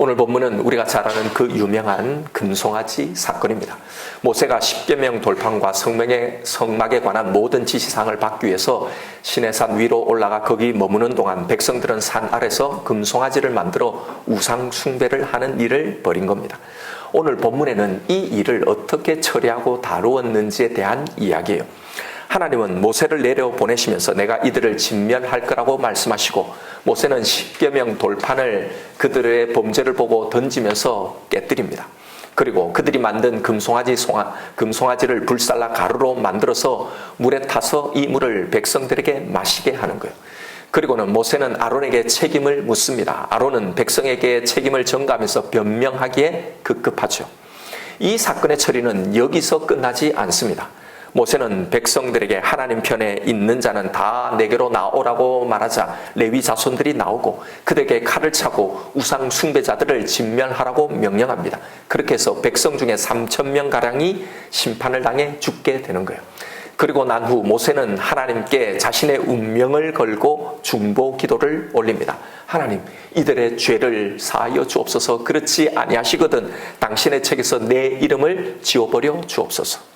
오늘 본문은 우리가 잘 아는 그 유명한 금송아지 사건입니다. 모세가 십계명 돌판과 성막에 관한 모든 지시사항을 받기 위해서 시내산 위로 올라가 거기 머무는 동안 백성들은 산 아래서 금송아지를 만들어 우상 숭배를 하는 일을 벌인 겁니다. 오늘 본문에는 이 일을 어떻게 처리하고 다루었는지에 대한 이야기예요. 하나님은 모세를 내려보내시면서 내가 이들을 진멸할 거라고 말씀하시고, 모세는 십계명 돌판을 그들의 범죄를 보고 던지면서 깨뜨립니다. 그리고 그들이 만든 금송아지를 불살라 가루로 만들어서 물에 타서 이 물을 백성들에게 마시게 하는 거예요. 그리고는 모세는 아론에게 책임을 묻습니다. 아론은 백성에게 책임을 전가하면서 변명하기에 급급하죠. 이 사건의 처리는 여기서 끝나지 않습니다. 모세는 백성들에게 하나님 편에 있는 자는 다 내게로 나오라고 말하자 레위 자손들이 나오고 그들에게 칼을 차고 우상 숭배자들을 진멸하라고 명령합니다. 그렇게 해서 백성 중에 3,000명가량이 심판을 당해 죽게 되는 거예요. 그리고 난 후 모세는 하나님께 자신의 운명을 걸고 중보 기도를 올립니다. 하나님, 이들의 죄를 사하여 주옵소서. 그렇지 아니하시거든 당신의 책에서 내 이름을 지워버려 주옵소서.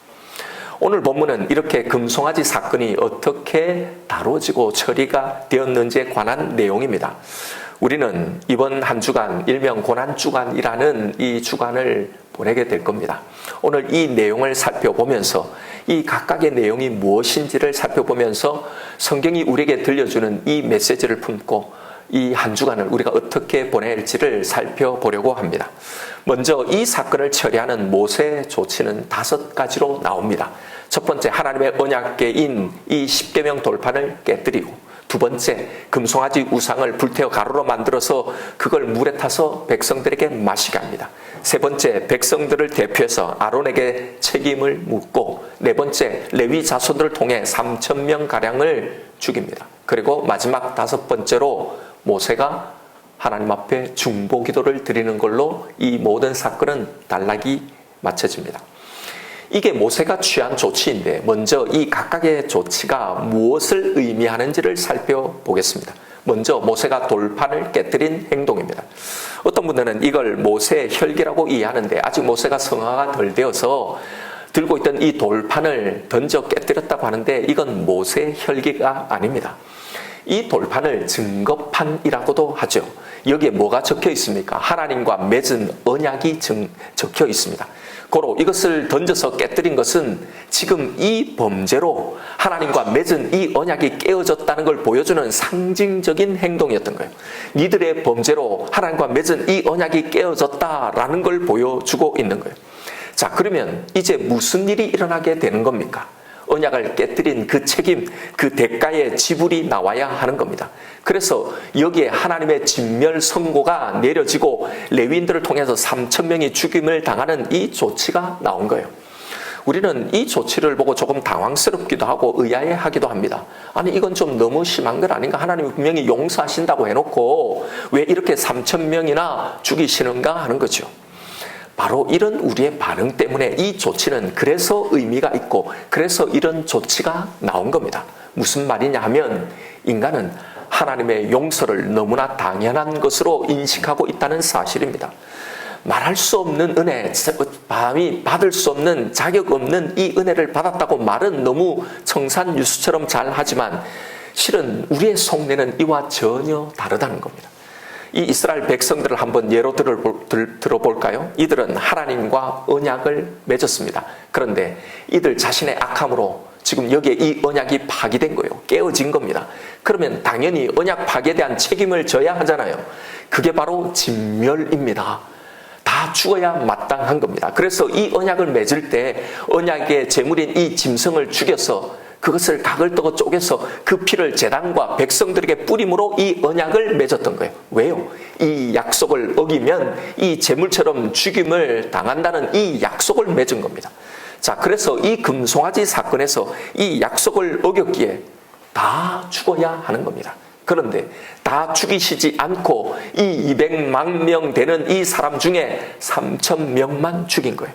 오늘 본문은 이렇게 금송아지 사건이 어떻게 다뤄지고 처리가 되었는지에 관한 내용입니다. 우리는 이번 한 주간 일명 고난주간이라는 이 주간을 보내게 될 겁니다. 오늘 이 내용을 살펴보면서 이 각각의 내용이 무엇인지를 살펴보면서 성경이 우리에게 들려주는 이 메시지를 품고 이 한 주간을 우리가 어떻게 보낼지를 살펴보려고 합니다. 먼저 이 사건을 처리하는 모세 조치는 5가지로 나옵니다. 첫 번째, 하나님의 언약궤인 이 십계명 돌판을 깨뜨리고, 두 번째, 금송아지 우상을 불태워 가루로 만들어서 그걸 물에 타서 백성들에게 마시게 합니다. 세 번째, 백성들을 대표해서 아론에게 책임을 묻고, 네 번째, 레위 자손들을 통해 3,000명가량을 죽입니다. 그리고 마지막 5번째로 모세가 하나님 앞에 중보 기도를 드리는 걸로 이 모든 사건은 단락이 마쳐집니다. 이게 모세가 취한 조치인데 먼저 이 각각의 조치가 무엇을 의미하는지를 살펴보겠습니다. 먼저 모세가 돌판을 깨뜨린 행동입니다. 어떤 분들은 이걸 모세의 혈기라고 이해하는데 아직 모세가 성화가 덜 되어서 들고 있던 이 돌판을 던져 깨뜨렸다고 하는데 이건 모세의 혈기가 아닙니다. 이 돌판을 증거판이라고도 하죠. 여기에 뭐가 적혀 있습니까? 하나님과 맺은 언약이 적혀 있습니다. 고로 이것을 던져서 깨뜨린 것은 지금 이 범죄로 하나님과 맺은 이 언약이 깨어졌다는 걸 보여주는 상징적인 행동이었던 거예요. 이들의 범죄로 하나님과 맺은 이 언약이 깨어졌다라는 걸 보여주고 있는 거예요. 자, 그러면 이제 무슨 일이 일어나게 되는 겁니까? 언약을 깨뜨린 그 책임, 그 대가의 지불이 나와야 하는 겁니다. 그래서 여기에 하나님의 진멸 선고가 내려지고 레위인들을 통해서 3,000명이 죽임을 당하는 이 조치가 나온 거예요. 우리는 이 조치를 보고 조금 당황스럽기도 하고 의아해하기도 합니다. 아니, 이건 좀 너무 심한 건 아닌가? 하나님이 분명히 용서하신다고 해놓고 왜 이렇게 3,000명이나 죽이시는가 하는 거죠. 바로 이런 우리의 반응 때문에 이 조치는 그래서 의미가 있고 그래서 이런 조치가 나온 겁니다. 무슨 말이냐 하면 인간은 하나님의 용서를 너무나 당연한 것으로 인식하고 있다는 사실입니다. 말할 수 없는 은혜, 밤이 받을 수 없는 자격 없는 이 은혜를 받았다고 말은 너무 청산유수처럼 잘 하지만 실은 우리의 속내는 이와 전혀 다르다는 겁니다. 이 이스라엘 백성들을 한번 예로 들어볼까요? 이들은 하나님과 언약을 맺었습니다. 그런데 이들 자신의 악함으로 지금 여기에 이 언약이 파기된 거예요. 깨어진 겁니다. 그러면 당연히 언약 파기에 대한 책임을 져야 하잖아요. 그게 바로 진멸입니다. 다 죽어야 마땅한 겁니다. 그래서 이 언약을 맺을 때 언약의 제물인 이 짐승을 죽여서 그것을 각을 떠고 쪼개서 그 피를 제단과 백성들에게 뿌림으로 이 언약을 맺었던 거예요. 왜요? 이 약속을 어기면 이 제물처럼 죽임을 당한다는 이 약속을 맺은 겁니다. 자, 그래서 이 금송아지 사건에서 이 약속을 어겼기에 다 죽어야 하는 겁니다. 그런데 다 죽이시지 않고 이 200만 명 되는 이 사람 중에 3,000명만 죽인 거예요.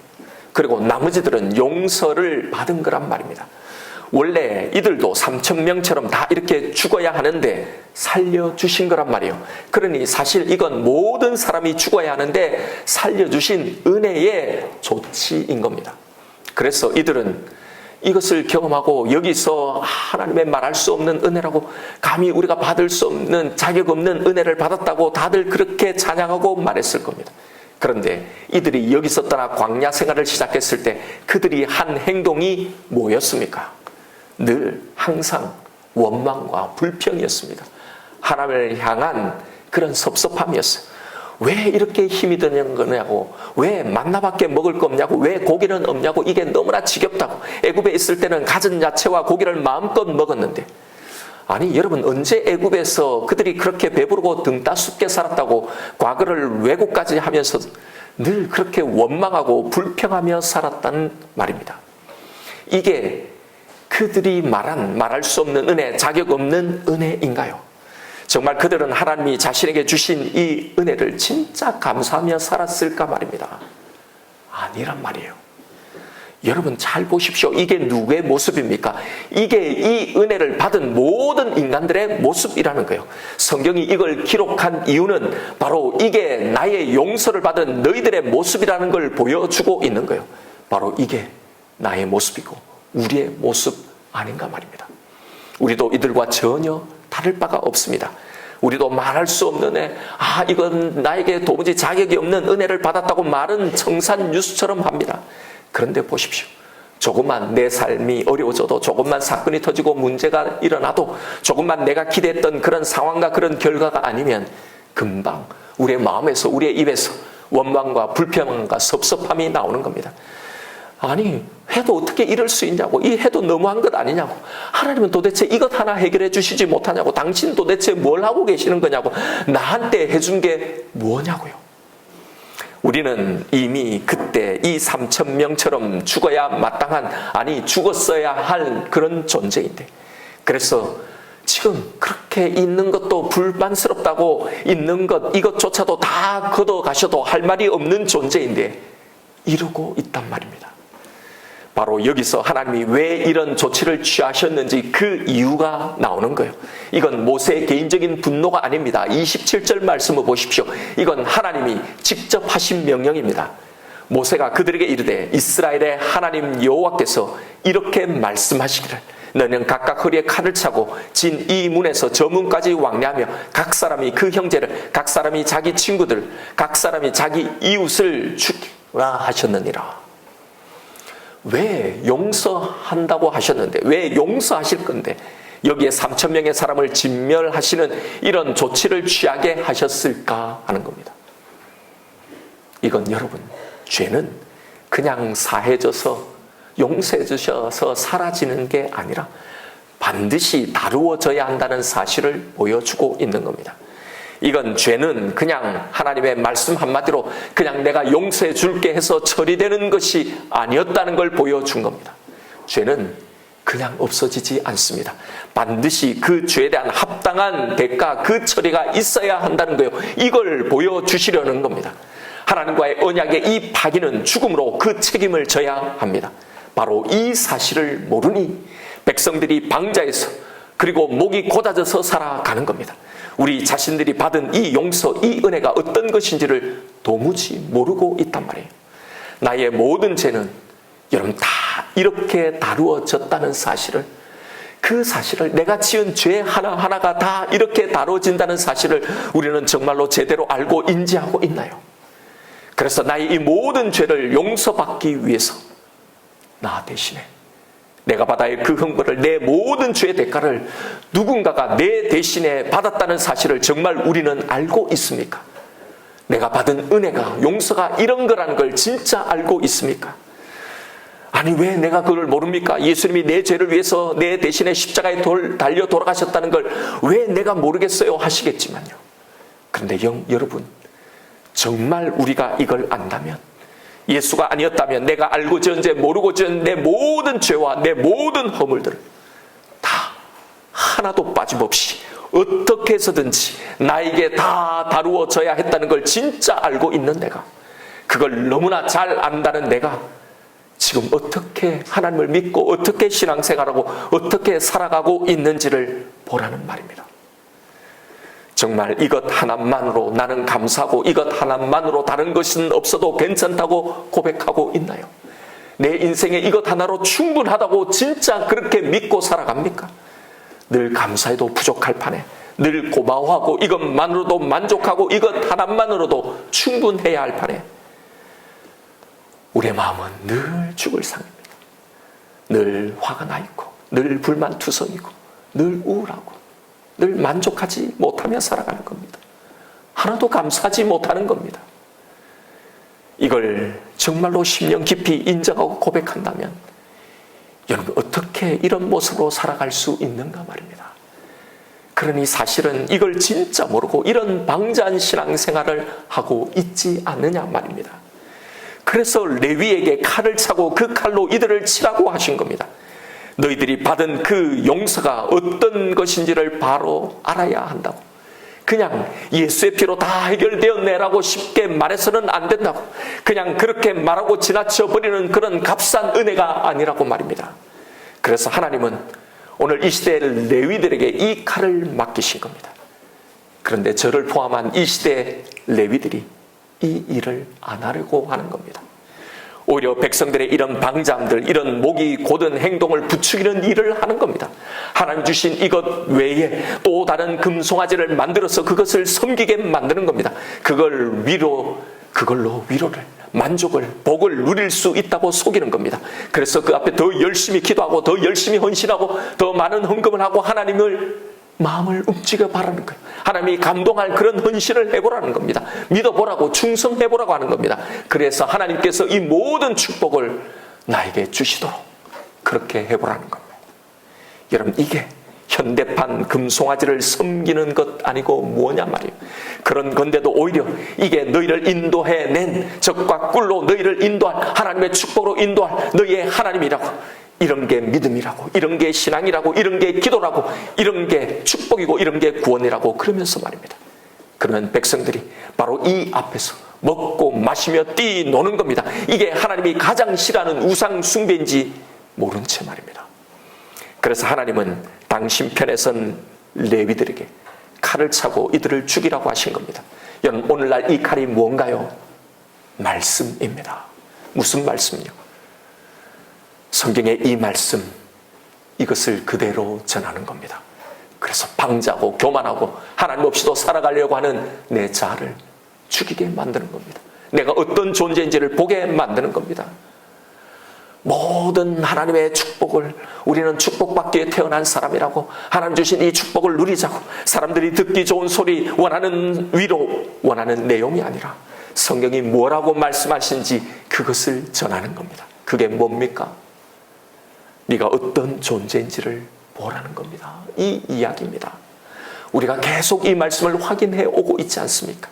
그리고 나머지들은 용서를 받은 거란 말입니다. 원래 이들도 3,000명처럼 다 이렇게 죽어야 하는데 살려주신 거란 말이에요. 그러니 사실 이건 모든 사람이 죽어야 하는데 살려주신 은혜의 조치인 겁니다. 그래서 이들은 이것을 경험하고 여기서 하나님의 말할 수 없는 은혜라고, 감히 우리가 받을 수 없는 자격 없는 은혜를 받았다고 다들 그렇게 찬양하고 말했을 겁니다. 그런데 이들이 여기서 떠나 광야 생활을 시작했을 때 그들이 한 행동이 뭐였습니까? 늘 항상 원망과 불평이었습니다. 하나님을 향한 그런 섭섭함이었어요. 왜 이렇게 힘이 드는 거냐고, 왜 만나밖에 먹을 거 없냐고, 왜 고기는 없냐고, 이게 너무나 지겹다고. 애굽에 있을 때는 갖은 야채와 고기를 마음껏 먹었는데, 아니 여러분, 언제 애굽에서 그들이 그렇게 배부르고 등 따숩게 살았다고 과거를 왜곡까지 하면서 늘 그렇게 원망하고 불평하며 살았다는 말입니다. 이게 그들이 말할 수 없는 은혜, 자격 없는 은혜인가요? 정말 그들은 하나님이 자신에게 주신 이 은혜를 진짜 감사하며 살았을까 말입니다. 아니란 말이에요. 여러분 잘 보십시오. 이게 누구의 모습입니까? 이게 이 은혜를 받은 모든 인간들의 모습이라는 거예요. 성경이 이걸 기록한 이유는 바로 이게 나의 용서를 받은 너희들의 모습이라는 걸 보여주고 있는 거예요. 바로 이게 나의 모습이고 우리의 모습 아닌가 말입니다. 우리도 이들과 전혀 다를 바가 없습니다. 우리도 말할 수 없는 은혜, 이건 나에게 도무지 자격이 없는 은혜를 받았다고 말은 청산유수처럼 합니다. 그런데 보십시오. 조금만 내 삶이 어려워져도, 조금만 사건이 터지고 문제가 일어나도, 조금만 내가 기대했던 그런 상황과 그런 결과가 아니면 금방 우리의 마음에서, 우리의 입에서 원망과 불평과 섭섭함이 나오는 겁니다. 아니 해도 어떻게 이럴 수 있냐고, 이 해도 너무한 것 아니냐고, 하나님은 도대체 이것 하나 해결해 주시지 못하냐고, 당신 도대체 뭘 하고 계시는 거냐고, 나한테 해준 게 뭐냐고요. 우리는 이미 그때 이 3,000명처럼 죽어야 마땅한, 아니 죽었어야 할 그런 존재인데, 그래서 지금 그렇게 있는 것도 불만스럽다고, 있는 것 이것조차도 다 걷어가셔도 할 말이 없는 존재인데 이러고 있단 말입니다. 바로 여기서 하나님이 왜 이런 조치를 취하셨는지 그 이유가 나오는 거예요. 이건 모세의 개인적인 분노가 아닙니다. 27절 말씀을 보십시오. 이건 하나님이 직접 하신 명령입니다. 모세가 그들에게 이르되 이스라엘의 하나님 여호와께서 이렇게 말씀하시기를, 너는 각각 허리에 칼을 차고 진 이 문에서 저 문까지 왕래하며 각 사람이 그 형제를, 각 사람이 자기 친구들, 각 사람이 자기 이웃을 죽이라 하셨느니라. 왜 용서한다고 하셨는데, 왜 용서하실 건데 여기에 3,000명의 사람을 진멸하시는 이런 조치를 취하게 하셨을까 하는 겁니다. 이건 여러분, 죄는 그냥 사해져서 용서해 주셔서 사라지는 게 아니라 반드시 다루어져야 한다는 사실을 보여주고 있는 겁니다. 이건 죄는 그냥 하나님의 말씀 한마디로 그냥 내가 용서해 줄게 해서 처리되는 것이 아니었다는 걸 보여준 겁니다. 죄는 그냥 없어지지 않습니다. 반드시 그 죄에 대한 합당한 대가, 그 처리가 있어야 한다는 거예요. 이걸 보여주시려는 겁니다. 하나님과의 언약의 이 파기는 죽음으로 그 책임을 져야 합니다. 바로 이 사실을 모르니 백성들이 방자에서, 그리고 목이 고다져서 살아가는 겁니다. 우리 자신들이 받은 이 용서, 이 은혜가 어떤 것인지를 도무지 모르고 있단 말이에요. 나의 모든 죄는 여러분 다 이렇게 다루어졌다는 사실을, 그 사실을, 내가 지은 죄 하나하나가 다 이렇게 다루어진다는 사실을 우리는 정말로 제대로 알고 인지하고 있나요? 그래서 나의 이 모든 죄를 용서받기 위해서 나 대신에 내가 받아야 할 그 형벌을, 내 모든 죄의 대가를 누군가가 내 대신에 받았다는 사실을 정말 우리는 알고 있습니까? 내가 받은 은혜가, 용서가 이런 거라는 걸 진짜 알고 있습니까? 아니 왜 내가 그걸 모릅니까? 예수님이 내 죄를 위해서 내 대신에 십자가에 달려 돌아가셨다는 걸 왜 내가 모르겠어요 하시겠지만요. 그런데 여러분, 정말 우리가 이걸 안다면, 예수가 아니었다면 내가 알고 지은 죄, 모르고 지은 내 모든 죄와 내 모든 허물들을 다 하나도 빠짐없이 어떻게 해서든지 나에게 다 다루어져야 했다는 걸 진짜 알고 있는 내가, 그걸 너무나 잘 안다는 내가 지금 어떻게 하나님을 믿고 어떻게 신앙생활하고 어떻게 살아가고 있는지를 보라는 말입니다. 정말 이것 하나만으로 나는 감사하고 이것 하나만으로 다른 것은 없어도 괜찮다고 고백하고 있나요? 내 인생에 이것 하나로 충분하다고 진짜 그렇게 믿고 살아갑니까? 늘 감사해도 부족할 판에, 늘 고마워하고 이것만으로도 만족하고 이것 하나만으로도 충분해야 할 판에 우리의 마음은 늘 죽을 상입니다. 늘 화가 나 있고 늘 불만투성이고 늘 우울하고 늘 만족하지 못하며 살아가는 겁니다. 하나도 감사하지 못하는 겁니다. 이걸 정말로 심령 깊이 인정하고 고백한다면 여러분 어떻게 이런 모습으로 살아갈 수 있는가 말입니다. 그러니 사실은 이걸 진짜 모르고 이런 방자한 신앙생활을 하고 있지 않느냐 말입니다. 그래서 레위에게 칼을 차고 그 칼로 이들을 치라고 하신 겁니다. 너희들이 받은 그 용서가 어떤 것인지를 바로 알아야 한다고. 그냥 예수의 피로 다 해결되었네라고 쉽게 말해서는 안 된다고. 그냥 그렇게 말하고 지나쳐버리는 그런 값싼 은혜가 아니라고 말입니다. 그래서 하나님은 오늘 이 시대의 레위들에게 이 칼을 맡기신 겁니다. 그런데 저를 포함한 이 시대의 레위들이 이 일을 안 하려고 하는 겁니다. 오히려 백성들의 이런 방장들, 이런 목이 고든 행동을 부추기는 일을 하는 겁니다. 하나님 주신 이것 외에 또 다른 금송아지를 만들어서 그것을 섬기게 만드는 겁니다. 그걸로 위로를, 만족을, 복을 누릴 수 있다고 속이는 겁니다. 그래서 그 앞에 더 열심히 기도하고 더 열심히 헌신하고 더 많은 헌금을 하고 하나님을 마음을 움직여 바라는 거예요. 하나님이 감동할 그런 헌신을 해보라는 겁니다. 믿어보라고, 충성해보라고 하는 겁니다. 그래서 하나님께서 이 모든 축복을 나에게 주시도록 그렇게 해보라는 겁니다. 여러분, 이게 현대판 금송아지를 섬기는 것 아니고 뭐냐 말이에요. 그런 건데도 오히려 이게 너희를 인도해낸 적과 꿀로 너희를 인도할, 하나님의 축복으로 인도할 너희의 하나님이라고. 이런 게 믿음이라고, 이런 게 신앙이라고, 이런 게 기도라고, 이런 게 축복이고, 이런 게 구원이라고 그러면서 말입니다. 그러면 백성들이 바로 이 앞에서 먹고 마시며 뛰노는 겁니다. 이게 하나님이 가장 싫어하는 우상 숭배인지 모른 채 말입니다. 그래서 하나님은 당신 편에 선 레위들에게 칼을 차고 이들을 죽이라고 하신 겁니다. 여러분, 오늘날 이 칼이 뭔가요? 말씀입니다. 무슨 말씀이요? 성경의 이 말씀, 이것을 그대로 전하는 겁니다. 그래서 방자고 교만하고 하나님 없이도 살아가려고 하는 내 자아를 죽이게 만드는 겁니다. 내가 어떤 존재인지를 보게 만드는 겁니다. 모든 하나님의 축복을, 우리는 축복받기 위해 태어난 사람이라고, 하나님 주신 이 축복을 누리자고, 사람들이 듣기 좋은 소리, 원하는 위로, 원하는 내용이 아니라 성경이 뭐라고 말씀하신지 그것을 전하는 겁니다. 그게 뭡니까? 네가 어떤 존재인지를 보라는 겁니다. 이 이야기입니다. 우리가 계속 이 말씀을 확인해 오고 있지 않습니까?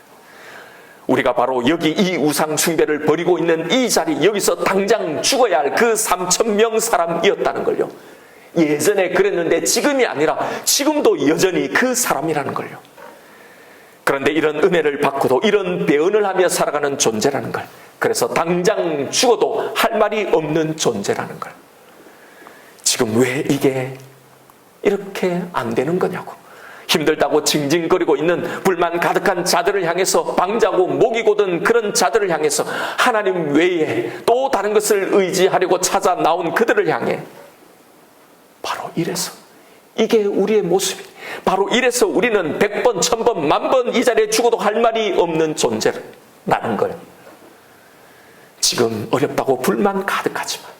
우리가 바로 여기 이 우상 숭배를 벌이고 있는 이 자리, 여기서 당장 죽어야 할 그 3,000명 사람이었다는 걸요. 예전에 그랬는데 지금이 아니라 지금도 여전히 그 사람이라는 걸요. 그런데 이런 은혜를 받고도 이런 배은을 하며 살아가는 존재라는 걸, 그래서 당장 죽어도 할 말이 없는 존재라는 걸, 지금 왜 이게 이렇게 안 되는 거냐고, 힘들다고 징징거리고 있는 불만 가득한 자들을 향해서, 방자고 목이 고든 그런 자들을 향해서 하나님 외에 또 다른 것을 의지하려고 찾아 나온 그들을 향해 바로 이래서, 이게 우리의 모습이, 바로 이래서 우리는 100번, 1000번, 10,000번 이 자리에 죽어도 할 말이 없는 존재라는 걸, 지금 어렵다고 불만 가득하지만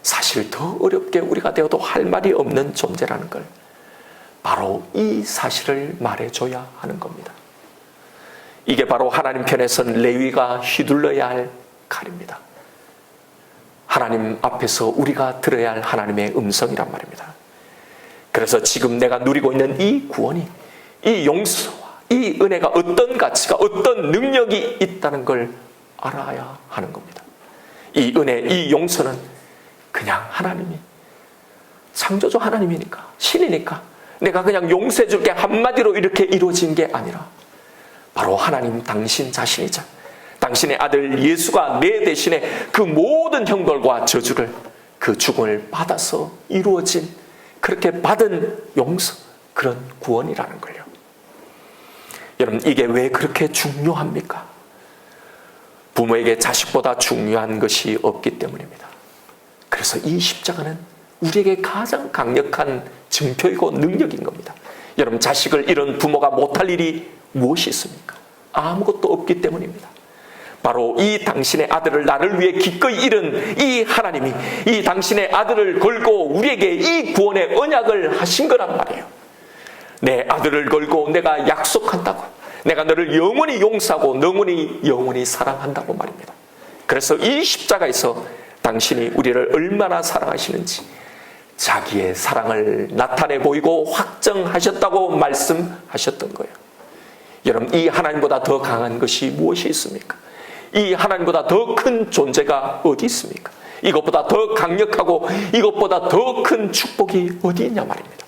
사실 더 어렵게 우리가 되어도 할 말이 없는 존재라는 걸, 바로 이 사실을 말해줘야 하는 겁니다. 이게 바로 하나님 편에 선 레위가 휘둘러야 할 칼입니다. 하나님 앞에서 우리가 들어야 할 하나님의 음성이란 말입니다. 그래서 지금 내가 누리고 있는 이 구원이, 이 용서와 이 은혜가 어떤 가치가, 어떤 능력이 있다는 걸 알아야 하는 겁니다. 이 은혜, 이 용서는 그냥 하나님이, 창조주 하나님이니까, 신이니까 내가 그냥 용서해 줄게 한마디로 이렇게 이루어진 게 아니라 바로 하나님 당신 자신이자 당신의 아들 예수가 내 대신에 그 모든 형벌과 저주를, 그 죽음을 받아서 이루어진, 그렇게 받은 용서, 그런 구원이라는 걸요. 여러분, 이게 왜 그렇게 중요합니까? 부모에게 자식보다 중요한 것이 없기 때문입니다. 그래서 이 십자가는 우리에게 가장 강력한 증표이고 능력인 겁니다. 여러분, 자식을 잃은 부모가 못할 일이 무엇이 있습니까? 아무것도 없기 때문입니다. 바로 이 당신의 아들을 나를 위해 기꺼이 잃은 이 하나님이 이 당신의 아들을 걸고 우리에게 이 구원의 언약을 하신 거란 말이에요. 내 아들을 걸고 내가 약속한다고, 내가 너를 영원히 용서하고 영원히 사랑한다고 말입니다. 그래서 이 십자가에서 당신이 우리를 얼마나 사랑하시는지 자기의 사랑을 나타내 보이고 확정하셨다고 말씀하셨던 거예요. 여러분, 이 하나님보다 더 강한 것이 무엇이 있습니까? 이 하나님보다 더 큰 존재가 어디 있습니까? 이것보다 더 강력하고 이것보다 더 큰 축복이 어디 있냐 말입니다.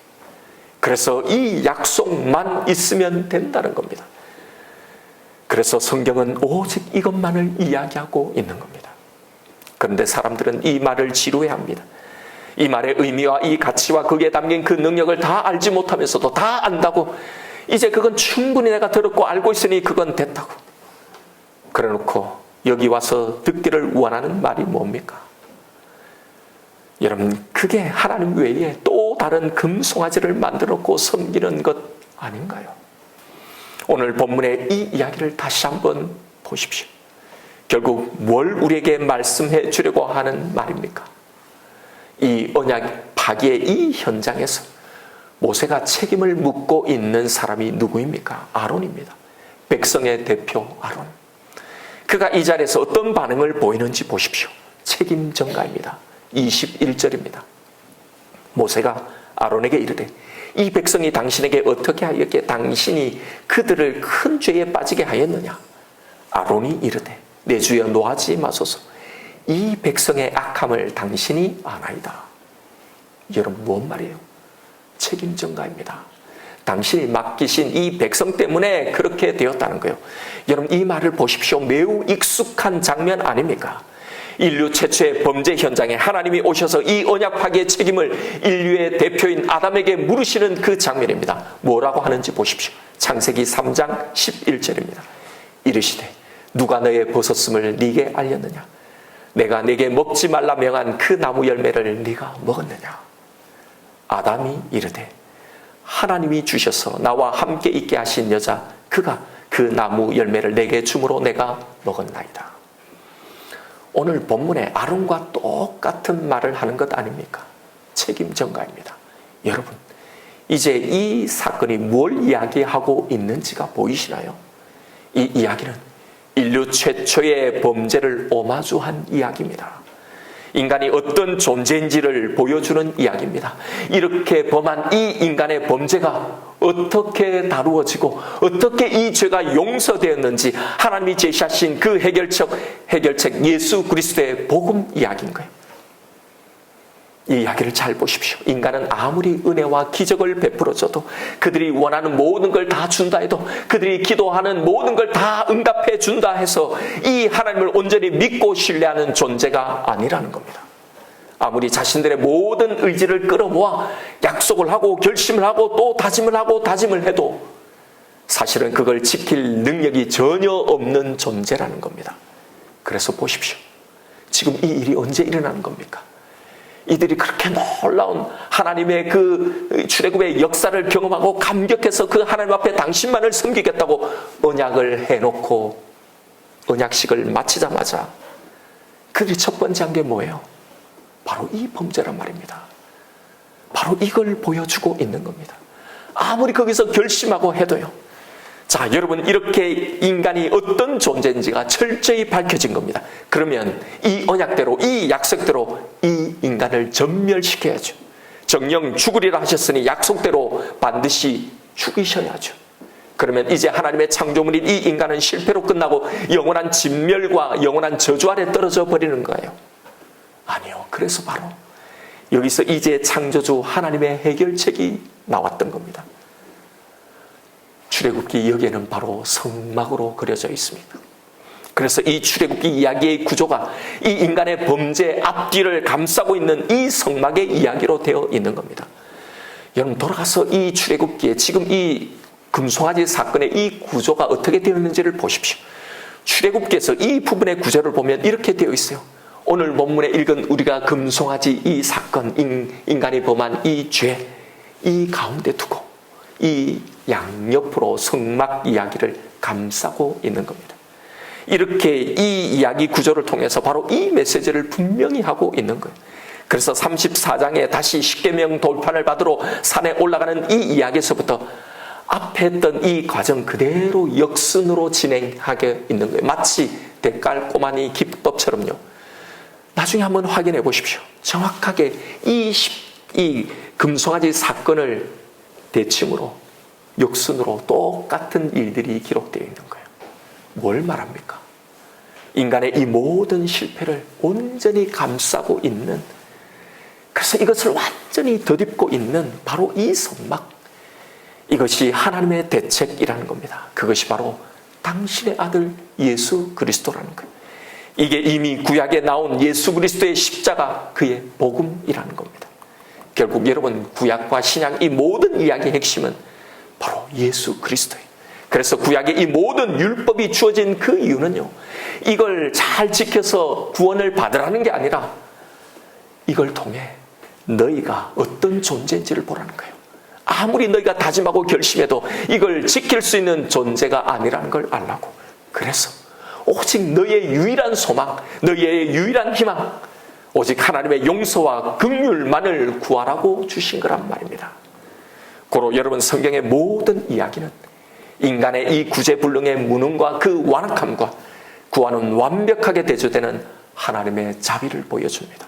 그래서 이 약속만 있으면 된다는 겁니다. 그래서 성경은 오직 이것만을 이야기하고 있는 겁니다. 그런데 사람들은 이 말을 지루해합니다. 이 말의 의미와 이 가치와 거기에 담긴 그 능력을 다 알지 못하면서도 다 안다고, 이제 그건 충분히 내가 들었고 알고 있으니 그건 됐다고 그래놓고 여기 와서 듣기를 원하는 말이 뭡니까? 여러분, 그게 하나님 외에 또 다른 금송아지를 만들었고 섬기는 것 아닌가요? 오늘 본문의 이 이야기를 다시 한번 보십시오. 결국 뭘 우리에게 말씀해 주려고 하는 말입니까? 이 언약 파기의 이 현장에서 모세가 책임을 묻고 있는 사람이 누구입니까? 아론입니다. 백성의 대표 아론. 그가 이 자리에서 어떤 반응을 보이는지 보십시오. 책임 전가입니다. 21절입니다. 모세가 아론에게 이르되 이 백성이 당신에게 어떻게 하였기에 당신이 그들을 큰 죄에 빠지게 하였느냐? 아론이 이르되 내 주여 노하지 마소서. 이 백성의 악함을 당신이 아나이다. 여러분, 뭔 말이에요? 책임 전가입니다. 당신이 맡기신 이 백성 때문에 그렇게 되었다는 거예요. 여러분, 이 말을 보십시오. 매우 익숙한 장면 아닙니까? 인류 최초의 범죄 현장에 하나님이 오셔서 이 언약 파기의 책임을 인류의 대표인 아담에게 물으시는 그 장면입니다. 뭐라고 하는지 보십시오. 창세기 3장 11절입니다. 이르시되 누가 너의 벗었음을 네게 알렸느냐? 내가 네게 먹지 말라 명한 그 나무 열매를 네가 먹었느냐? 아담이 이르되 하나님이 주셔서 나와 함께 있게 하신 여자 그가 그 나무 열매를 내게 주므로 내가 먹었나이다. 오늘 본문에 아론과 똑같은 말을 하는 것 아닙니까? 책임 전가입니다. 여러분, 이제 이 사건이 뭘 이야기하고 있는지가 보이시나요? 이 이야기는 인류 최초의 범죄를 오마주한 이야기입니다. 인간이 어떤 존재인지를 보여주는 이야기입니다. 이렇게 범한 이 인간의 범죄가 어떻게 다루어지고 어떻게 이 죄가 용서되었는지 하나님이 제시하신 그 해결책 예수 그리스도의 복음 이야기인 거예요. 이 이야기를 잘 보십시오. 인간은 아무리 은혜와 기적을 베풀어줘도, 그들이 원하는 모든 걸 다 준다 해도, 그들이 기도하는 모든 걸 다 응답해 준다 해서 이 하나님을 온전히 믿고 신뢰하는 존재가 아니라는 겁니다. 아무리 자신들의 모든 의지를 끌어모아 약속을 하고 결심을 하고 또 다짐을 해도 사실은 그걸 지킬 능력이 전혀 없는 존재라는 겁니다. 그래서 보십시오. 지금 이 일이 언제 일어나는 겁니까? 이들이 그렇게 놀라운 하나님의 그 출애굽의 역사를 경험하고 감격해서 그 하나님 앞에 당신만을 섬기겠다고 언약을 해놓고 언약식을 마치자마자 그들이 첫 번째 한 게 뭐예요? 바로 이 범죄란 말입니다. 바로 이걸 보여주고 있는 겁니다. 아무리 거기서 결심하고 해도요. 자, 여러분, 이렇게 인간이 어떤 존재인지가 철저히 밝혀진 겁니다. 그러면 이 언약대로, 이 약속대로 이 인간을 전멸시켜야죠. 정령 죽으리라 하셨으니 약속대로 반드시 죽이셔야죠. 그러면 이제 하나님의 창조물인 이 인간은 실패로 끝나고 영원한 진멸과 영원한 저주 아래 떨어져 버리는 거예요. 아니요. 그래서 바로 여기서 이제 창조주 하나님의 해결책이 나왔던 겁니다. 출애굽기 여기에는 바로 성막으로 그려져 있습니다. 그래서 이 출애굽기 이야기의 구조가 이 인간의 범죄 앞뒤를 감싸고 있는 이 성막의 이야기로 되어 있는 겁니다. 여러분, 돌아가서 이 출애굽기에 지금 이 금송아지 사건의 이 구조가 어떻게 되어 있는지를 보십시오. 출애굽기에서 이 부분의 구조를 보면 이렇게 되어 있어요. 오늘 본문에 읽은 우리가 금송아지 이 사건, 인간이 범한 이 죄, 이 가운데 두고 이 양옆으로 성막 이야기를 감싸고 있는 겁니다. 이렇게 이 이야기 구조를 통해서 바로 이 메시지를 분명히 하고 있는 거예요. 그래서 34장에 다시 십계명 돌판을 받으러 산에 올라가는 이 이야기에서부터 앞에 했던 이 과정 그대로 역순으로 진행하게 있는 거예요. 마치 대깔 꼬마니 기법처럼요. 나중에 한번 확인해 보십시오. 정확하게 이 금송아지 사건을 대칭으로 역순으로 똑같은 일들이 기록되어 있는 거예요. 뭘 말합니까? 인간의 이 모든 실패를 온전히 감싸고 있는, 그래서 이것을 완전히 덧입고 있는 바로 이 성막, 이것이 하나님의 대책이라는 겁니다. 그것이 바로 당신의 아들 예수 그리스도라는 거예요. 이게 이미 구약에 나온 예수 그리스도의 십자가, 그의 복음이라는 겁니다. 결국 여러분, 구약과 신약 이 모든 이야기의 핵심은 바로 예수 그리스도예요. 그래서 구약의 이 모든 율법이 주어진 그 이유는요, 이걸 잘 지켜서 구원을 받으라는 게 아니라 이걸 통해 너희가 어떤 존재인지를 보라는 거예요. 아무리 너희가 다짐하고 결심해도 이걸 지킬 수 있는 존재가 아니라는 걸 알라고. 그래서 오직 너희의 유일한 소망, 너희의 유일한 희망, 오직 하나님의 용서와 긍휼만을 구하라고 주신 거란 말입니다. 고로 여러분, 성경의 모든 이야기는 인간의 이 구제불능의 무능과 그 완악함과 구하는 완벽하게 대조되는 하나님의 자비를 보여줍니다.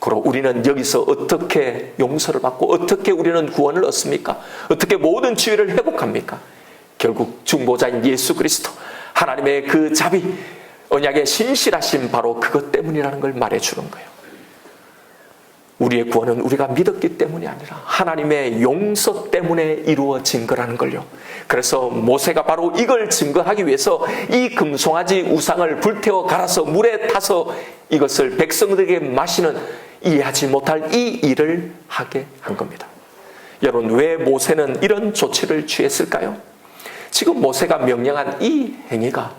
그리고 우리는 여기서 어떻게 용서를 받고 어떻게 우리는 구원을 얻습니까? 어떻게 모든 지위를 회복합니까? 결국 중보자인 예수 그리스도, 하나님의 그 자비, 언약의 신실하심, 바로 그것 때문이라는 걸 말해주는 거예요. 우리의 구원은 우리가 믿었기 때문이 아니라 하나님의 용서 때문에 이루어진 거라는 걸요. 그래서 모세가 바로 이걸 증거하기 위해서 이 금송아지 우상을 불태워 갈아서 물에 타서 이것을 백성들에게 마시는, 이해하지 못할 이 일을 하게 한 겁니다. 여러분, 왜 모세는 이런 조치를 취했을까요? 지금 모세가 명령한 이 행위가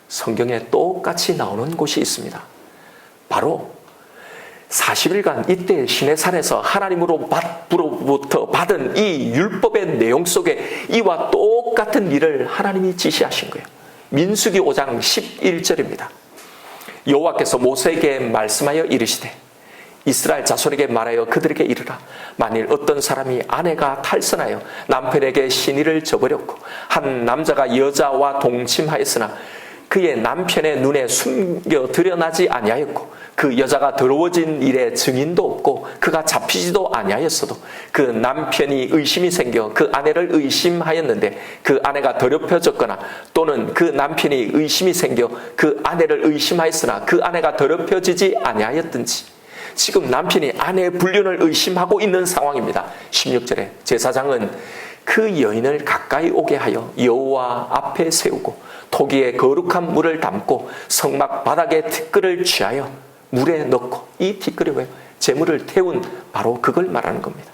성경에 똑같이 나오는 곳이 있습니다. 바로 40일간 이때 시내산에서 하나님으로부터 받은 이 율법의 내용 속에 이와 똑같은 일을 하나님이 지시하신 거예요. 민수기 5장 11절입니다. 여호와께서 모세에게 말씀하여 이르시되 이스라엘 자손에게 말하여 그들에게 이르라. 만일 어떤 사람이 아내가 탈선하여 남편에게 신의를 저버렸고 한 남자가 여자와 동침하였으나 그의 남편의 눈에 숨겨 드러나지 아니하였고 그 여자가 더러워진 일에 증인도 없고 그가 잡히지도 아니하였어도 그 남편이 의심이 생겨 그 아내를 의심하였는데 그 아내가 더럽혀졌거나 또는 그 남편이 의심이 생겨 그 아내를 의심하였으나 그 아내가 더럽혀지지 아니하였든지, 지금 남편이 아내의 불륜을 의심하고 있는 상황입니다. 16절에 제사장은 그 여인을 가까이 오게 하여 여호와 앞에 세우고 토기에 거룩한 물을 담고 성막 바닥에 티끌을 취하여 물에 넣고, 이 티끌이 왜 재물을 태운 바로 그걸 말하는 겁니다.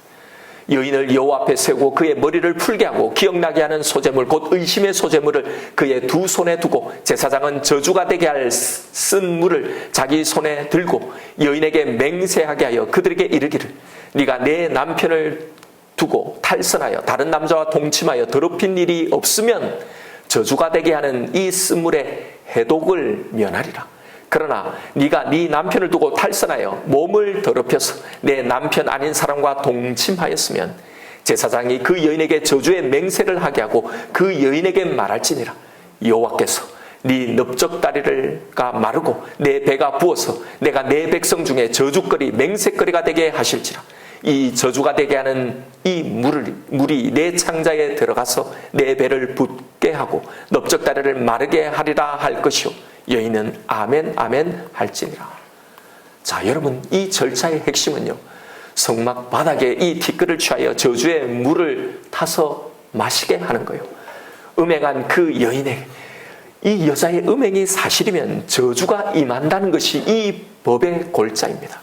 여인을 여호와 앞에 세우고 그의 머리를 풀게 하고 기억나게 하는 소재물 곧 의심의 소재물을 그의 두 손에 두고 제사장은 저주가 되게 할 쓴 물을 자기 손에 들고 여인에게 맹세하게 하여 그들에게 이르기를 네가 내 남편을 두고 탈선하여 다른 남자와 동침하여 더럽힌 일이 없으면 저주가 되게 하는 이 쓴물의 해독을 면하리라. 그러나 네가 네 남편을 두고 탈선하여 몸을 더럽혀서 내 남편 아닌 사람과 동침하였으면 제사장이 그 여인에게 저주의 맹세를 하게 하고 그 여인에게 말할지니라. 여호와께서 네 넓적다리가 마르고 내 배가 부어서 내가 내 백성 중에 저주거리 맹세거리가 되게 하실지라. 이 저주가 되게 하는 이 물이 내 창자에 들어가서 내 배를 붓게 하고 넓적다리를 마르게 하리라 할 것이요. 여인은 아멘 아멘 할지니라. 자, 여러분, 이 절차의 핵심은요, 성막 바닥에 이 티끌을 취하여 저주의 물을 타서 마시게 하는 거예요. 음행한 그 여인에게 이 여자의 음행이 사실이면 저주가 임한다는 것이 이 법의 골자입니다.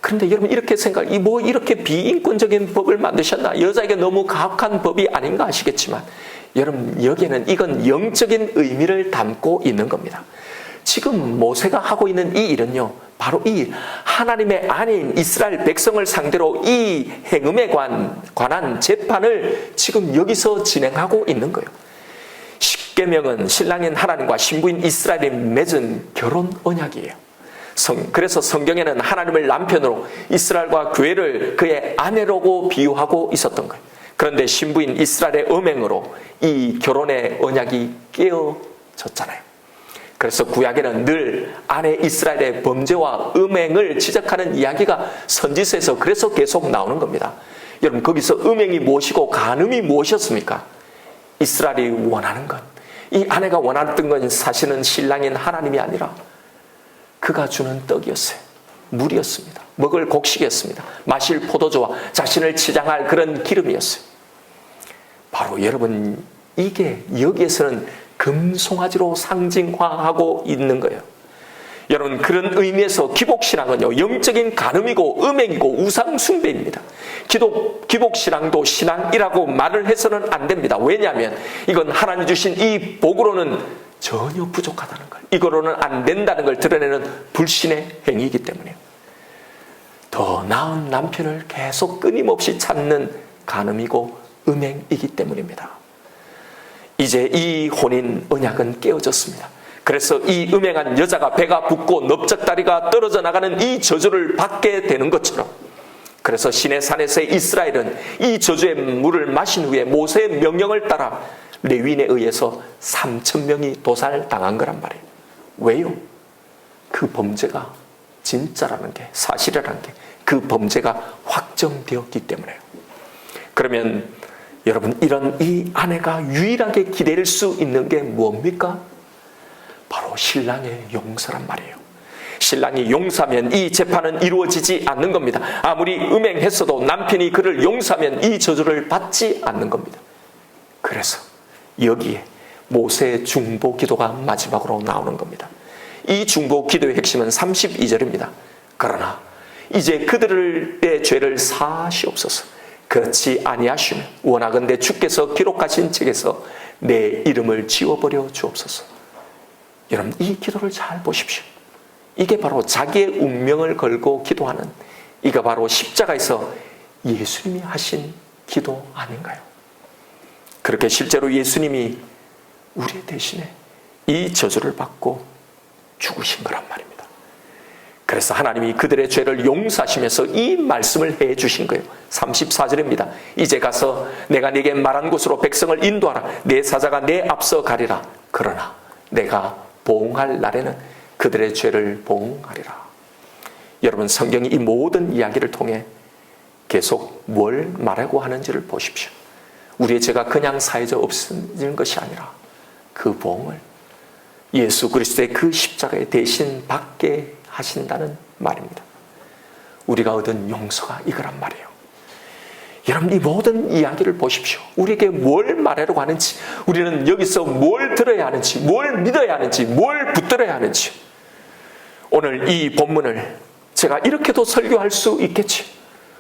그런데 여러분 이렇게 뭐 이렇게 비인권적인 법을 만드셨나? 여자에게 너무 가혹한 법이 아닌가 하시겠지만 여러분 여기에는 이건 영적인 의미를 담고 있는 겁니다. 지금 모세가 하고 있는 이 일은요, 바로 이 하나님의 아내인 이스라엘 백성을 상대로 이 행음에 관한 재판을 지금 여기서 진행하고 있는 거예요. 십계명은 신랑인 하나님과 신부인 이스라엘이 맺은 결혼 언약이에요. 그래서 성경에는 하나님을 남편으로, 이스라엘과 교회를 그의 아내라고 비유하고 있었던 거예요. 그런데 신부인 이스라엘의 음행으로 이 결혼의 언약이 깨어졌잖아요. 그래서 구약에는 늘 아내 이스라엘의 범죄와 음행을 지적하는 이야기가 선지서에서 그래서 계속 나오는 겁니다. 여러분 거기서 음행이 무엇이고 간음이 무엇이었습니까? 이스라엘이 원하는 것, 이 아내가 원했던 건 사실은 신랑인 하나님이 아니라 그가 주는 떡이었어요. 물이었습니다. 먹을 곡식이었습니다. 마실 포도주와 자신을 치장할 그런 기름이었어요. 바로 여러분 이게 여기에서는 금송아지로 상징화하고 있는 거예요. 여러분 그런 의미에서 기복신앙은요, 영적인 간음이고 음행이고 우상숭배입니다. 기복신앙도 신앙이라고 말을 해서는 안 됩니다. 왜냐하면 이건 하나님 주신 이 복으로는 전혀 부족하다는 걸, 이거로는 안 된다는 걸 드러내는 불신의 행위이기 때문에요. 더 나은 남편을 계속 끊임없이 찾는 간음이고 음행이기 때문입니다. 이제 이 혼인 언약은 깨어졌습니다. 그래서 이 음행한 여자가 배가 붓고 넓적다리가 떨어져 나가는 이 저주를 받게 되는 것처럼, 그래서 시내산에서의 이스라엘은 이 저주의 물을 마신 후에 모세의 명령을 따라 레위인에 의해서 3,000명이 도살당한 거란 말이에요. 왜요? 그 범죄가 진짜라는 게, 사실이라는 게, 그 범죄가 확정되었기 때문에요. 그러면 여러분 이런 이 아내가 유일하게 기댈 수 있는 게 뭡니까? 바로 신랑의 용서란 말이에요. 신랑이 용서하면 이 재판은 이루어지지 않는 겁니다. 아무리 음행했어도 남편이 그를 용서하면 이 저주를 받지 않는 겁니다. 그래서 여기에 모세의 중보 기도가 마지막으로 나오는 겁니다. 이 중보 기도의 핵심은 32절입니다. 그러나 이제 그들의 죄를 사하시옵소서. 그렇지 아니하시면 원하건대 주께서 기록하신 책에서 내 이름을 지워버려 주옵소서. 여러분 이 기도를 잘 보십시오. 이게 바로 자기의 운명을 걸고 기도하는, 이가 바로 십자가에서 예수님이 하신 기도 아닌가요? 그렇게 실제로 예수님이 우리 대신에 이 저주를 받고 죽으신 거란 말입니다. 그래서 하나님이 그들의 죄를 용서하시면서 이 말씀을 해 주신 거예요. 34절입니다. 이제 가서 내가 네게 말한 곳으로 백성을 인도하라. 내 사자가 내 앞서 가리라. 그러나 내가 보응할 날에는 그들의 죄를 보응하리라. 여러분 성경이 이 모든 이야기를 통해 계속 뭘 말하고 하는지를 보십시오. 우리의 죄가 그냥 사해져 없어지는 것이 아니라 그 보응을 예수 그리스도의 그 십자가에 대신 받게 하신다는 말입니다. 우리가 얻은 용서가 이거란 말이에요. 여러분 이 모든 이야기를 보십시오. 우리에게 뭘 말하려고 하는지, 우리는 여기서 뭘 들어야 하는지, 뭘 믿어야 하는지, 뭘 붙들어야 하는지. 오늘 이 본문을 제가 이렇게도 설교할 수 있겠지.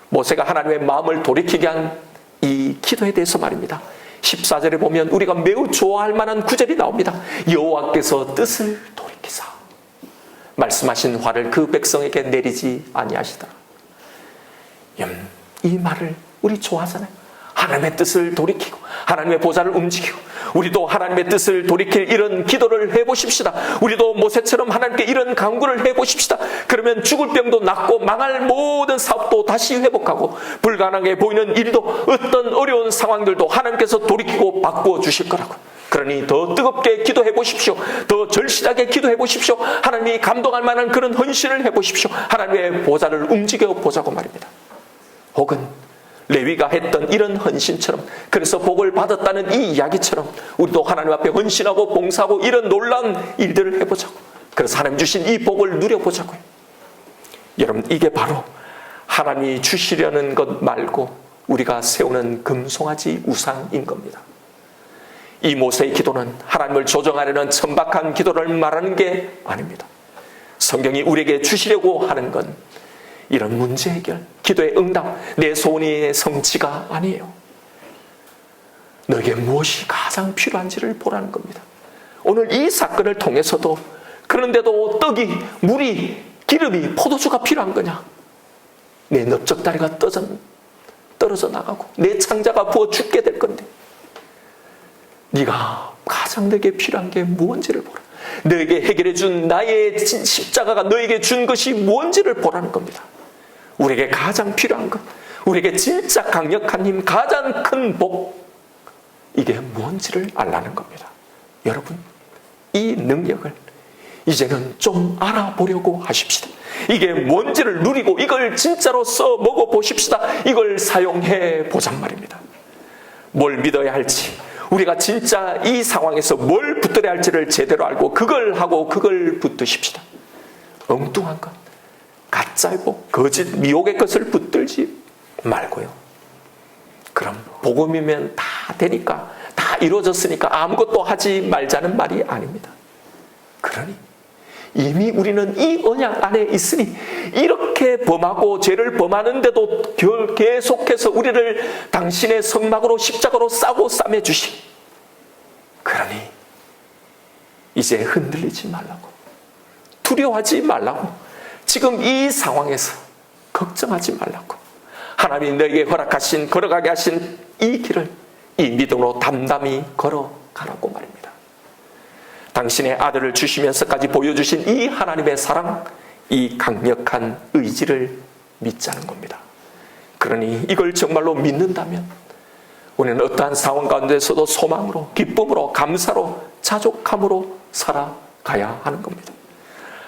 모세가 하나님의 마음을 돌이키게 한 이 기도에 대해서 말입니다. 14절에 보면 우리가 매우 좋아할 만한 구절이 나옵니다. 여호와께서 뜻을 돌이키사 말씀하신 화를 그 백성에게 내리지 아니하시더라. 이 말을 우리 좋아하잖아요. 하나님의 뜻을 돌이키고 하나님의 보좌를 움직이고, 우리도 하나님의 뜻을 돌이킬 이런 기도를 해보십시다. 우리도 모세처럼 하나님께 이런 간구를 해보십시다. 그러면 죽을 병도 낫고 망할 모든 사업도 다시 회복하고 불가능해 보이는 일도, 어떤 어려운 상황들도 하나님께서 돌이키고 바꾸어 주실 거라고. 그러니 더 뜨겁게 기도해 보십시오. 더 절실하게 기도해 보십시오. 하나님이 감동할 만한 그런 헌신을 해 보십시오. 하나님의 보좌를 움직여 보자고 말입니다. 혹은 레위가 했던 이런 헌신처럼, 그래서 복을 받았다는 이 이야기처럼 우리도 하나님 앞에 헌신하고 봉사하고 이런 놀라운 일들을 해보자고. 그래서 하나님 주신 이 복을 누려보자고요. 여러분 이게 바로 하나님이 주시려는 것 말고 우리가 세우는 금송아지 우상인 겁니다. 이 모세의 기도는 하나님을 조정하려는 천박한 기도를 말하는 게 아닙니다. 성경이 우리에게 주시려고 하는 건 이런 문제 해결, 기도의 응답, 내 소원의 성취가 아니에요. 너에게 무엇이 가장 필요한지를 보라는 겁니다. 오늘 이 사건을 통해서도 그런데도 떡이, 물이, 기름이, 포도주가 필요한 거냐? 내 넓적다리가 떨어져 나가고 내 창자가 부어 죽게 될 건데 네가 가장 내게 필요한 게 무엇인지를 보라. 너에게 해결해 준 나의 십자가가 너에게 준 것이 무엇인지를 보라는 겁니다. 우리에게 가장 필요한 것, 우리에게 진짜 강력한 힘, 가장 큰 복, 이게 무엇인지를 알라는 겁니다. 여러분, 이 능력을 이제는 좀 알아보려고 하십시다. 이게 뭔지를 누리고 이걸 진짜로 써 먹어보십시다. 이걸 사용해 보잔 말입니다. 뭘 믿어야 할지, 우리가 진짜 이 상황에서 뭘 붙들어야 할지를 제대로 알고 그걸 하고 그걸 붙드십시다. 엉뚱한 것, 가짜이고 거짓, 미혹의 것을 붙들지 말고요. 그럼 복음이면 다 되니까, 다 이루어졌으니까 아무것도 하지 말자는 말이 아닙니다. 그러니 이미 우리는 이 언약 안에 있으니 이렇게 범하고 죄를 범하는데도 계속해서 우리를 당신의 성막으로 십자가로 싸고 싸매 주시. 그러니 이제 흔들리지 말라고, 두려워하지 말라고, 지금 이 상황에서 걱정하지 말라고, 하나님이 너에게 허락하신, 걸어가게 하신 이 길을 이 믿음으로 담담히 걸어가라고 말입니다. 당신의 아들을 주시면서까지 보여주신 이 하나님의 사랑, 이 강력한 의지를 믿자는 겁니다. 그러니 이걸 정말로 믿는다면 우리는 어떠한 상황 가운데서도 소망으로, 기쁨으로, 감사로, 자족함으로 살아가야 하는 겁니다.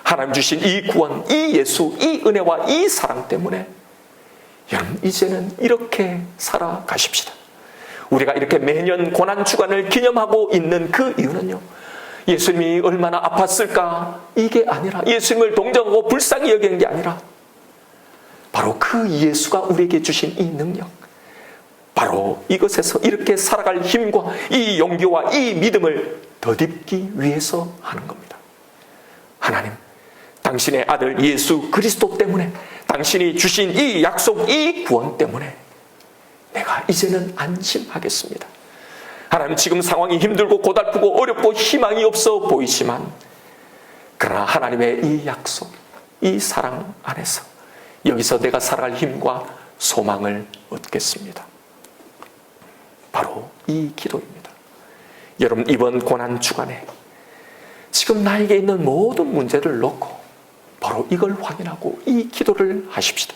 하나님 주신 이 구원, 이 예수, 이 은혜와 이 사랑 때문에 여러분 이제는 이렇게 살아가십시다. 우리가 이렇게 매년 고난주간을 기념하고 있는 그 이유는요, 예수님이 얼마나 아팠을까 이게 아니라, 예수님을 동정하고 불쌍히 여기는 게 아니라 바로 그 예수가 우리에게 주신 이 능력, 바로 이것에서 이렇게 살아갈 힘과 이 용기와 이 믿음을 덧입기 위해서 하는 겁니다. 하나님, 당신의 아들 예수 그리스도 때문에, 당신이 주신 이 약속, 이 구원 때문에 내가 이제는 안심하겠습니다. 하나님, 지금 상황이 힘들고 고달프고 어렵고 희망이 없어 보이지만 그러나 하나님의 이 약속, 이 사랑 안에서 여기서 내가 살아갈 힘과 소망을 얻겠습니다. 바로 이 기도입니다. 여러분, 이번 고난주간에 지금 나에게 있는 모든 문제를 놓고 바로 이걸 확인하고 이 기도를 하십시다.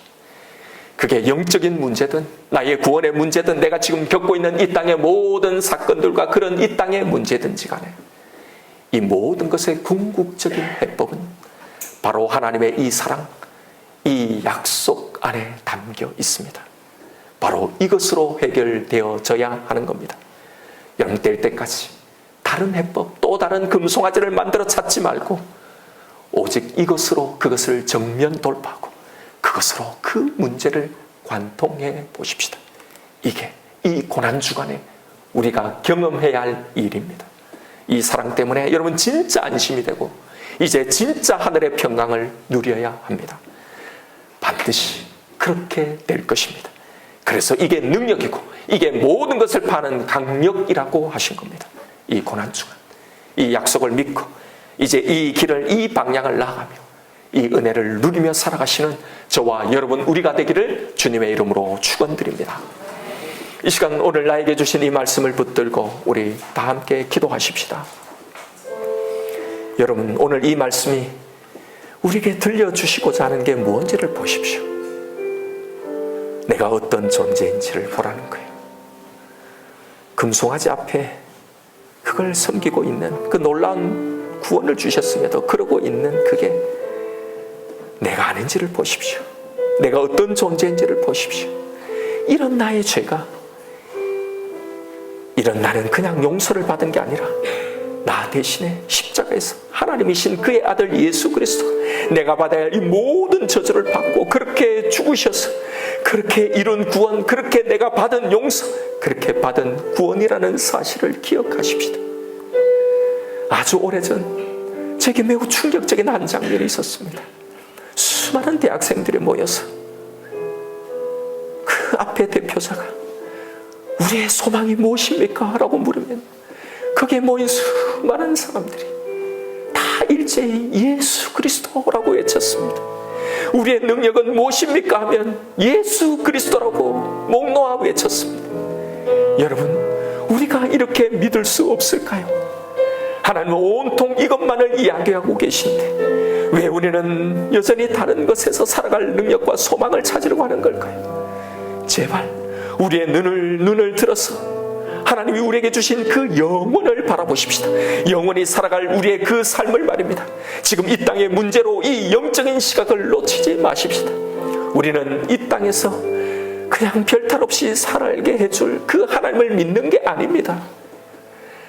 그게 영적인 문제든 나의 구원의 문제든 내가 지금 겪고 있는 이 땅의 모든 사건들과 그런 이 땅의 문제든지 간에 이 모든 것의 궁극적인 해법은 바로 하나님의 이 사랑, 이 약속 안에 담겨 있습니다. 바로 이것으로 해결되어져야 하는 겁니다. 여러분, 될 때까지 다른 해법, 또 다른 금송아지를 만들어 찾지 말고 오직 이것으로 그것을 정면 돌파하고 그것으로 그 문제를 관통해 보십시다. 이게 이 고난주간에 우리가 경험해야 할 일입니다. 이 사랑 때문에 여러분 진짜 안심이 되고 이제 진짜 하늘의 평강을 누려야 합니다. 반드시 그렇게 될 것입니다. 그래서 이게 능력이고 이게 모든 것을 파는 강력이라고 하신 겁니다. 이 고난주간, 이 약속을 믿고 이제 이 길을, 이 방향을 나아가며 이 은혜를 누리며 살아가시는 저와 여러분 우리가 되기를 주님의 이름으로 축원드립니다. 이 시간 오늘 나에게 주신 이 말씀을 붙들고 우리 다 함께 기도하십시다. 여러분, 오늘 이 말씀이 우리에게 들려주시고자 하는 게 무엇인지를 보십시오. 내가 어떤 존재인지를 보라는 거예요. 금송아지 앞에 그걸 섬기고 있는 그 놀라운 구원을 주셨음에도 그러고 있는 그게 내가 아닌지를 보십시오. 내가 어떤 존재인지를 보십시오. 이런 나의 죄가, 이런 나는 그냥 용서를 받은 게 아니라 나 대신에 십자가에서 하나님이신 그의 아들 예수 그리스도, 내가 받아야 할 이 모든 저주를 받고 그렇게 죽으셔서 그렇게 이룬 구원, 그렇게 내가 받은 용서, 그렇게 받은 구원이라는 사실을 기억하십시다. 아주 오래전 제게 매우 충격적인 한 장면이 있었습니다. 수많은 대학생들이 모여서 그 앞에 대표자가 우리의 소망이 무엇입니까? 라고 물으면 거기에 모인 수많은 사람들이 다 일제히 예수 그리스도라고 외쳤습니다. 우리의 능력은 무엇입니까? 하면 예수 그리스도라고 목 놓아 외쳤습니다. 여러분, 우리가 이렇게 믿을 수 없을까요? 하나님은 온통 이것만을 이야기하고 계신데 왜 우리는 여전히 다른 것에서 살아갈 능력과 소망을 찾으려고 하는 걸까요? 제발 우리의 눈을 들어서 하나님이 우리에게 주신 그 영원을 바라보십시다. 영원히 살아갈 우리의 그 삶을 말입니다. 지금 이 땅의 문제로 이 영적인 시각을 놓치지 마십시다. 우리는 이 땅에서 그냥 별탈 없이 살게 해줄 그 하나님을 믿는 게 아닙니다.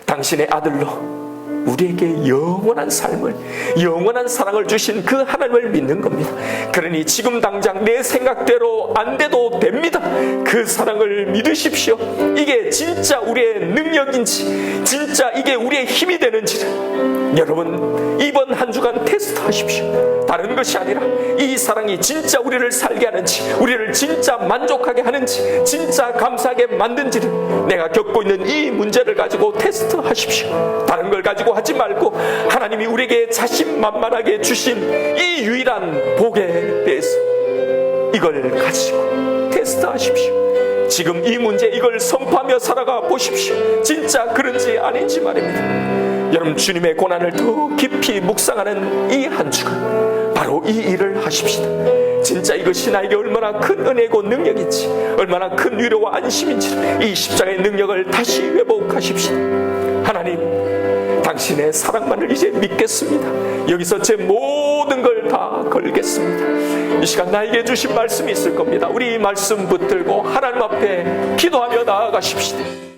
당신의 아들로 우리에게 영원한 삶을, 영원한 사랑을 주신 그 하나님을 믿는 겁니다. 그러니 지금 당장 내 생각대로 안 돼도 됩니다. 그 사랑을 믿으십시오. 이게 진짜 우리의 능력인지, 진짜 이게 우리의 힘이 되는지를 여러분 이번 한 주간 테스트하십시오. 다른 것이 아니라 이 사랑이 진짜 우리를 살게 하는지, 우리를 진짜 만족하게 하는지, 진짜 감사하게 만든지를 내가 겪고 있는 이 문제를 가지고 테스트하십시오. 다른 걸 가지고 하지 말고 하나님이 우리에게 자신만만하게 주신 이 유일한 복에 대해서 이걸 가지고 테스트하십시오. 지금 이 문제 이걸 선포하며 살아가 보십시오. 진짜 그런지 아닌지 말입니다. 여러분, 주님의 고난을 더 깊이 묵상하는 이 한 주간 바로 이 일을 하십시다. 진짜 이것이 나에게 얼마나 큰 은혜고 능력인지, 얼마나 큰 위로와 안심인지 이 십자가의 능력을 다시 회복하십시다. 하나님, 당신의 사랑만을 이제 믿겠습니다. 여기서 제 모든 걸 다 걸겠습니다. 이 시간 나에게 주신 말씀이 있을 겁니다. 우리 이 말씀 붙들고 하나님 앞에 기도하며 나아가십시다.